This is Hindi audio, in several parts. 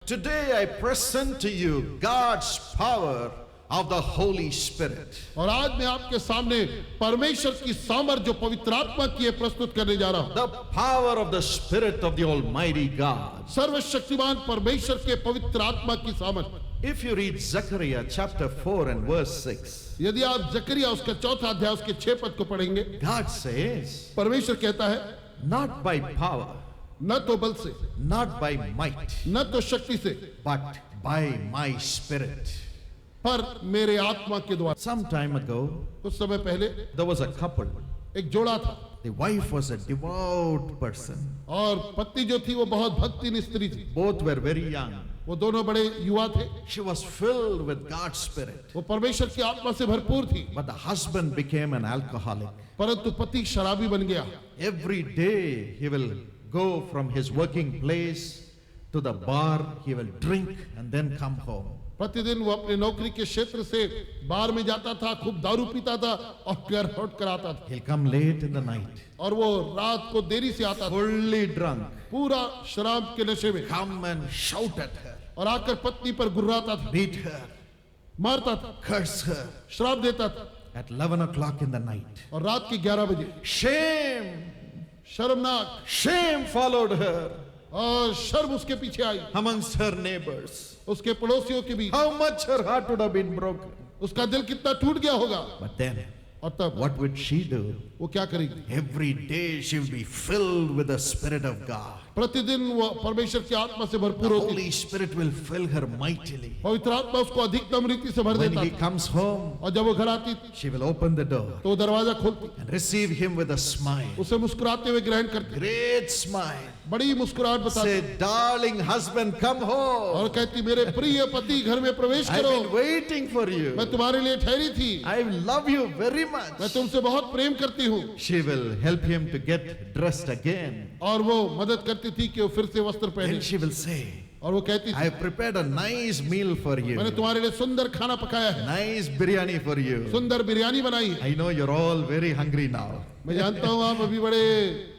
Today I present to you God's power of the Holy Spirit. और आज मैं आपके सामने परमेश्वर की सामर्थ जो पवित्र आत्मा की है प्रस्तुत करने जा रहा हूं। The power of the Spirit of the Almighty God. सर्वशक्तिमान परमेश्वर के पवित्र आत्मा की सामर्थ। If you read Zechariah chapter 4 and verse 6, यदि आप जकरिया उसका चौथा अध्याय उसके 6 पद को पढ़ेंगे, God says, परमेश्वर कहता है, not by power, न तो बल से, not by might, न तो शक्ति से, but by my Spirit. पर मेरे आत्मा के द्वारा। Some time ago, कुछ समय पहले there was a couple. एक जोड़ा था The wife was a devout person. और पत्नी जो थी वो बहुत भक्तिन स्त्री थी। Both were very young. वो दोनों बड़े युवा थे। She was filled with God's Spirit. वो परमेश्वर की आत्मा से भरपूर थी। But the husband became an alcoholic. परंतु पति शराबी बन गया। Every day he will go from his working place to the bar, he will drink and then come home. प्रतिदिन वो अपने नौकरी के क्षेत्र से बार में जाता था, खूब दारू पीता था और घर लौट कर आता था। He'll come late in the night, और वो रात को देरी से आता था, fully drunk, पूरा शराब के नशे में, come and shout at her, और आकर पत्नी पर गुर्राता था, beat her, मारता था, curse her श्राप देता था। at 11 o'clock in the night. और रात के 11 बजे Shame, शर्मनाक shame followed her और शर्म उसके पीछे आई amongst her neighbors. उसके पड़ोसियों के बीच। How much her heart would have been broken. उसका दिल कितना टूट गया होगा। But then, और तब what would she do? वो क्या करेगी? Every day she will be filled with the Spirit of God. प्रतिदिन वो परमेश्वर की आत्मा से The भरपूर होती। Holy Spirit will fill her mightily. पवित्र आत्मा उसको अधिकतम रीति से भर When देता he था। comes home, और जब वो घर आती she will open the door तो वो दरवाजा खोलती, and receive him with a smile. उसे मुस्कुराते हुए ग्रहण करती, Great smile. बड़ी मुस्कुराहट बताती Say, darling husband, come home. और कहती, मेरे प्रिय पति घर में प्रवेश I've करो, been waiting for you. मैं तुम्हारे लिए ठहरी थी, I love you very much. मैं तुमसे बहुत प्रेम करती हूँ। She will help him to get dressed again. और वो मदद करती थी कि वो फिर से वस्त्र पहने। And she will say, और वो कहती I थी, have prepared a nice meal for you. मैंने तुम्हारे लिए सुंदर खाना पकाया है, Nice biryani for you. सुंदर बिरयानी बनाई है। I know you're all very hungry now. मैं जानता हूँ आप अभी बड़े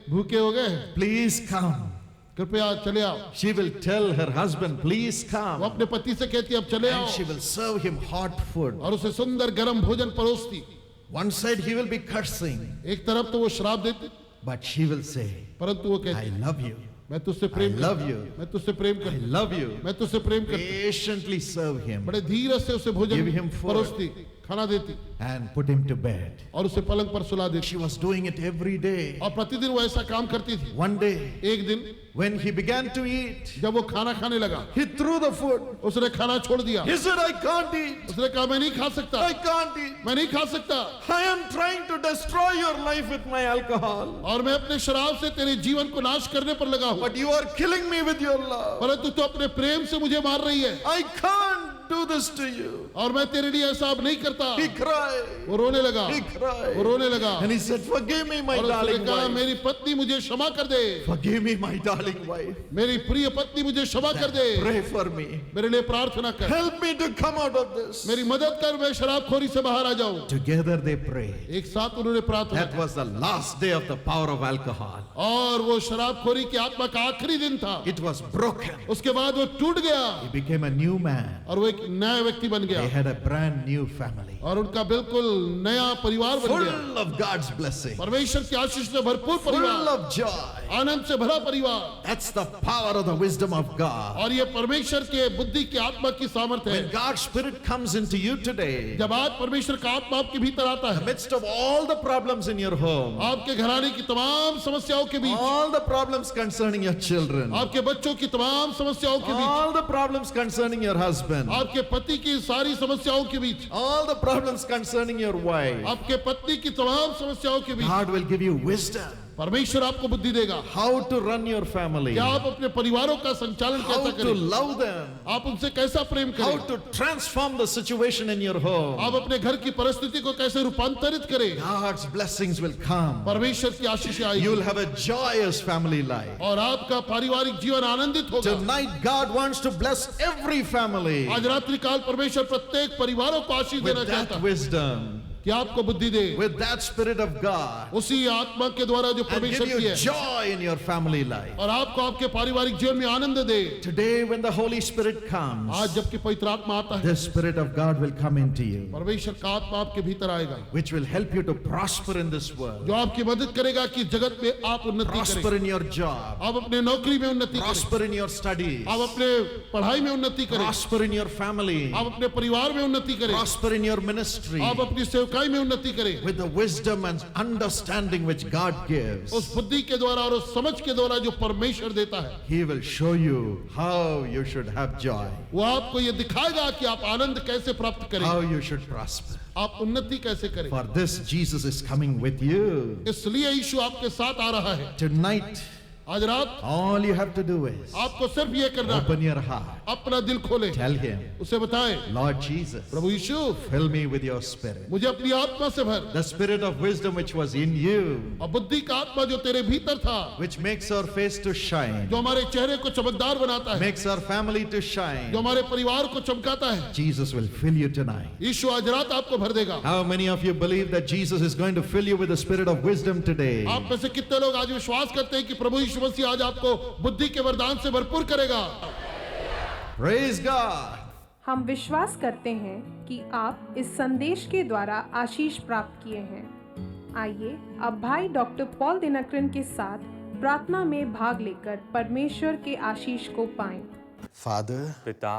भूखे हो गए, Please come. कृपया चले आओ। She will tell her husband, please वो come. अपने पति से कहती, अब चले आओ, And she will serve him hot food. और उसे सुंदर गर्म भोजन परोसती। One side he will be cursing, एक तरफ तो वो श्राप देती, but she will say, परंतु वो I कहती, love you. मैं तुझसे I प्रेम love करती, you. मैं तुझसे प्रेम I करती, love you. मैं तुझसे प्रेम करती। Patiently serve him बड़े धीरज से उसे Give भोजन him food. परोसती, खाना देती and put him to bed. और उसे पलंग पर सुला देती। She was doing it every day. और प्रतिदिन वो ऐसा काम करती थी। One day, एक दिन when he began to eat, जब वो खाना खाने लगा, he threw the food. उसने खाना छोड़ दिया। He said, I can't eat. उसने कहा, मैं नहीं खा सकता, I can't eat. मैं नहीं खा सकता, I am trying to destroy your life with my alcohol. और मैं अपने शराब से तेरे जीवन को नाश करने पर लगा हूँ, But you are killing me with your love. परंतु तू अपने प्रेम से मुझे मार रही है, I can't do this to you. और मैं तेरे लिए ऐसा अब नहीं करता। He cried. वो रोने लगा, He cried. वो रोने लगा, And he said, forgive me, my और उसने darling कहा, wife. मेरी पत्नी मुझे क्षमा कर दे, Forgive me, my darling wife. मेरी प्रिय पत्नी मुझे क्षमा कर दे, Pray for me. मेरे लिए प्रार्थना कर, Help me to come out of this. मेरी मदद कर, मैं शराबखोरी से बाहर आ जाऊं। Together they prayed. एक साथ उन्होंने प्रार्थना That की, was the last day of the power of alcohol. और वो शराबखोरी की आत्मा का आखिरी दिन था। It was broken. उसके बाद वो टूट गया He became a new man. और वो एक नया व्यक्ति बन They गया had a brand new family. और उनका बिल्कुल नया परिवार बन गया, Full of God's blessing. परमेश्वर की आशीष से भरपूर Full परिवार, of joy. आनंद से भरा परिवार। That's the power of the wisdom of God. और ये परमेश्वर के बुद्धि की आत्मा की सामर्थ्य When है। God's Spirit comes into you today, जब आज परमेश्वर का आत्मा आपके भीतर आता in the है, midst of all the problems in your home, आपके घराने की तमाम समस्याओं के बीच, all the problems concerning your children, आपके बच्चों की तमाम समस्याओं के बीच, all the problems concerning your husband, आपके पति की सारी समस्याओं के बीच, all the problems concerning your wife, आपके पत्नी की तमाम समस्याओं के बीच, God will give you wisdom. परमेश्वर आपको बुद्धि देगा। How to run your family, क्या आप अपने परिवारों का संचालन how कैसा to करें, love them, आप उनसे कैसा प्रेम how करें, to transform the situation in your home. आप अपने घर की परिस्थिति को कैसे रूपांतरित करें। God's blessings will come. परमेश्वर की आशीष आएगी You'll have a joyous family life. और आपका पारिवारिक जीवन आनंदित होगा। Tonight, God wants to bless every family आज रात्रि काल परमेश्वर प्रत्येक परिवारों को आशीष with देना चाहता that है wisdom. कि आपको बुद्धि दे with that Spirit of God उसी आत्मा के द्वारा जो and give परमेश्वर की you है joy in your family life. और आपको आपके पारिवारिक जीवन में आनंद दे। Today, when the Holy Spirit comes, आज जबकि पवित्र आत्मा आता है the Spirit of God will come into you, परमेश्वर का आत्मा आपके भीतर आएगा which will help you to prosper in this world, जो आपकी मदद करेगा कि जगत में आप उन्नति prosper करें, in your job, आप अपने नौकरी में उन्नति करें, prosper in your studies, आप अपने पढ़ाई में उन्नति करें, prosper in your family, आप अपने परिवार में उन्नति करें, prosper in your ministry, आप अपनी सेवकाई में उन्नति करें with the wisdom and understanding which God gives. उस बुद्धि के द्वारा और उस समझ के द्वारा जो परमेश्वर देता है। He will show you how you should have joy, वो आपको ये दिखाएगा कि आप आनंद कैसे प्राप्त करें, how you should prosper. आप उन्नति कैसे करें। For this, Jesus is coming with you. इसलिए यीशु आपके साथ आ रहा है। Tonight, आज रात all you have to do is आपको सिर्फ ये करना है, open your heart, अपना दिल खोले, tell Him, उसे बताएं, Lord Jesus, Prabhu Yeshu fill me with your Spirit. मुझे अपनी आत्मा से भर, The Spirit of wisdom which was in you, और बुद्धि का आत्मा जो तेरे भीतर था, which makes our face to shine, जो हमारे चेहरे को चमकदार बनाता है, makes our family to जो shine. हमारे परिवार को चमकाता है, Jesus will fill you tonight. यीशु आज रात आपको भर देगा। How many of you believe that Jesus is going to fill you with the Spirit of wisdom today? आप में से कितने लोग आज विश्वास करते हैं कि प्रभु यीशु मसीह आज आपको बुद्धि के वरदान से भरपूर करेगा? Praise God. हम विश्वास करते हैं कि आप इस संदेश के द्वारा आशीष प्राप्त किए हैं। आइए अब भाई डॉक्टर पॉल दिनकरन के साथ प्रार्थना में भाग लेकर परमेश्वर के आशीष को पाएं। Father, पिता,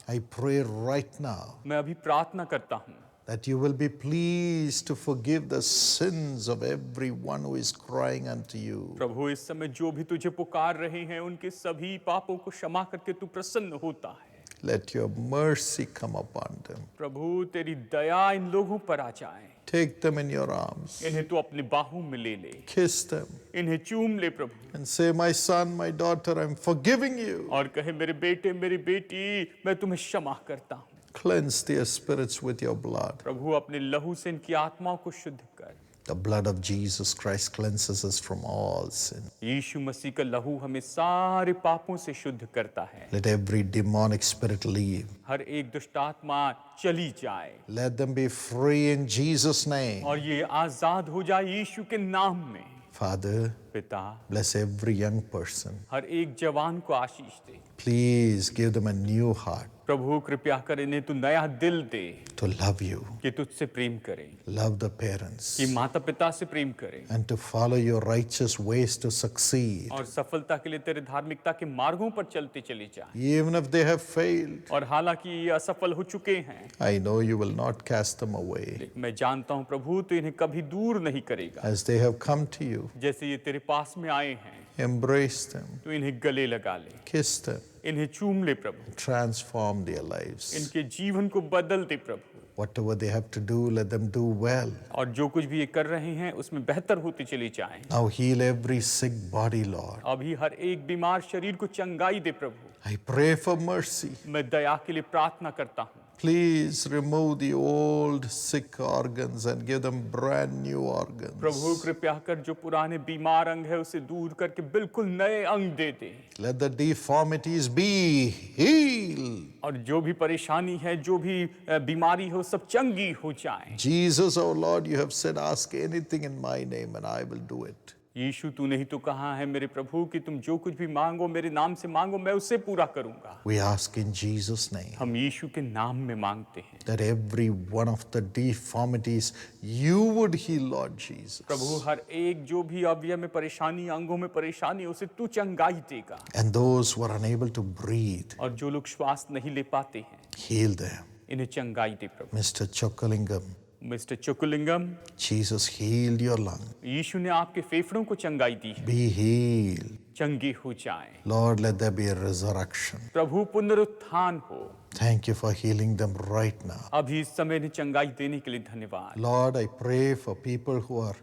I pray right now मैं अभी प्रार्थना करता हूँ that you will be pleased to forgive the sins of everyone who is crying unto you. प्रभु, इस समय जो भी तुझे पुकार रहे हैं उनके सभी पापों को क्षमा करके तू प्रसन्न होता है। Let your mercy come upon them. प्रभु, तेरी दया इन लोगों पर आ जाए। Take them in your arms. इन्हें तू अपनी बाहों में ले ले, Kiss them इन्हें चूम ले प्रभु, and say, my son, my daughter, I'm forgiving you. और कहे मेरे बेटे मेरी बेटी मैं तुम्हें क्षमा करता हूँ। Cleanse their spirits with your blood. प्रभु, अपने लहू से इनकी आत्माओं को शुद्ध कर। The blood of Jesus Christ cleanses us from all sin. यीशु मसीह का लहू हमें सारे पापों से शुद्ध करता है। Let every demonic spirit leave. हर एक दुष्ट आत्मा चली जाए Let them be free in Jesus' name. और ये आजाद हो जाए यीशु के नाम में। Father, पिता, bless every young person. हर एक जवान को आशीष दे। Please give them a new heart प्रभु, कृपया कर इन्हें तू नया दिल दे to love you, कि तुझसे प्रेम करें, love the parents, कि माता पिता से प्रेम करें and to follow your righteous ways to succeed. और सफलता के लिए तेरे धार्मिकता के मार्गों पर चलते चले जाएं। Even if they have failed, और हालांकि ये असफल हो चुके हैं, I know you will not cast them away. मैं जानता हूँ प्रभु तो इन्हें कभी दूर नहीं करेगा। As they have come to you, जैसे ये तेरे पास में आए हैं, embrace them, तो इन्हें गले लगा ले, kiss them, इन्हें चूम ले प्रभु, transform their lives. इनके जीवन को बदल दे प्रभु, Whatever they have to do, let them do well. और जो कुछ भी ये कर रहे हैं उसमें बेहतर होते चले जाएं। Now heal every sick body, Lord. अभी हर एक बीमार शरीर को चंगाई दे प्रभु। I pray for mercy. मैं दया के लिए प्रार्थना करता हूँ। Please remove the old sick organs and give them brand new organs. प्रभु, कृपया कर जो पुराने बीमार अंग है उसे दूर करके बिल्कुल नए अंग दे दे। Let the deformities be healed. और जो भी परेशानी है, जो भी बीमारी हो, सब चंगी हो जाए। Jesus, our Lord, you have said, ask anything in my name and I will do it. यीशु, तू नहीं तो कहा है मेरे प्रभु कि तुम जो कुछ भी मांगो मेरे नाम से मांगो, मैं उससे पूरा करूंगा। We ask in Jesus' name हम यीशु के नाम में मांगते हैं that every one of the deformities you would heal, Lord Jesus. प्रभु, हर एक जो भी अवयव में परेशानी, अंगों में परेशानी, उसे तू चंगाई देगा। And those who are unable to breathe, और जो लोग श्वास नहीं ले पाते हैं, heal them. इन्हें चंगाई दे प्रभु। Mr. Chokalingam, mister Chokalingam, Jesus healed your lung. यीशु ने आपके फेफड़ों को चंगाई दी है, Be healed. चंगी हो जाए। Lord, let there be a resurrection. प्रभु, पुनरुत्थान हो। Thank you for healing them right now. अभी इस समय इन्हें चंगाई देने के लिए धन्यवाद। Lord, I pray for people who are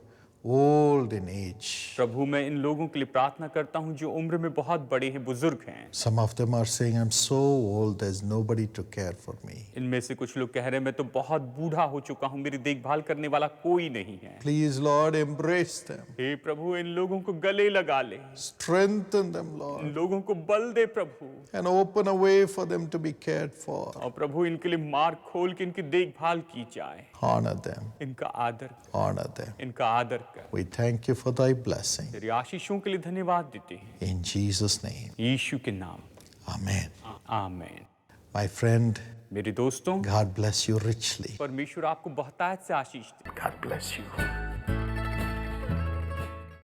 old in age. प्रभु मैं इन लोगों के लिए प्रार्थना करता हूँ जो उम्र में बहुत बड़े हैं, बुजुर्ग हैं। Some of them are saying, I'm so old, there's nobody to care for me. इनमें से कुछ लोग कह रहे हैं मैं तो बहुत बूढ़ा हो चुका हूँ, मेरी देखभाल करने वाला कोई नहीं है। Please, Lord, embrace them. हे प्रभु इन लोगों को गले लगा ले, Strengthen them, इन Lord, लोगों को बल दे प्रभु, and open a way for them to be cared for. और प्रभु इनके लिए मार्ग खोल के इनकी देखभाल की जाए। Honor them. इनका आदर, Honor them. इनका आदर कर। We thank you for thy blessing. तेरी आशीषों के लिए धन्यवाद देते हैं In Jesus' name. यीशु के नाम, Amen. आमेन। My friend, मेरे दोस्तों, God bless you richly. परमेश्वर आपको बहुतायत से आशीष दे। God bless you.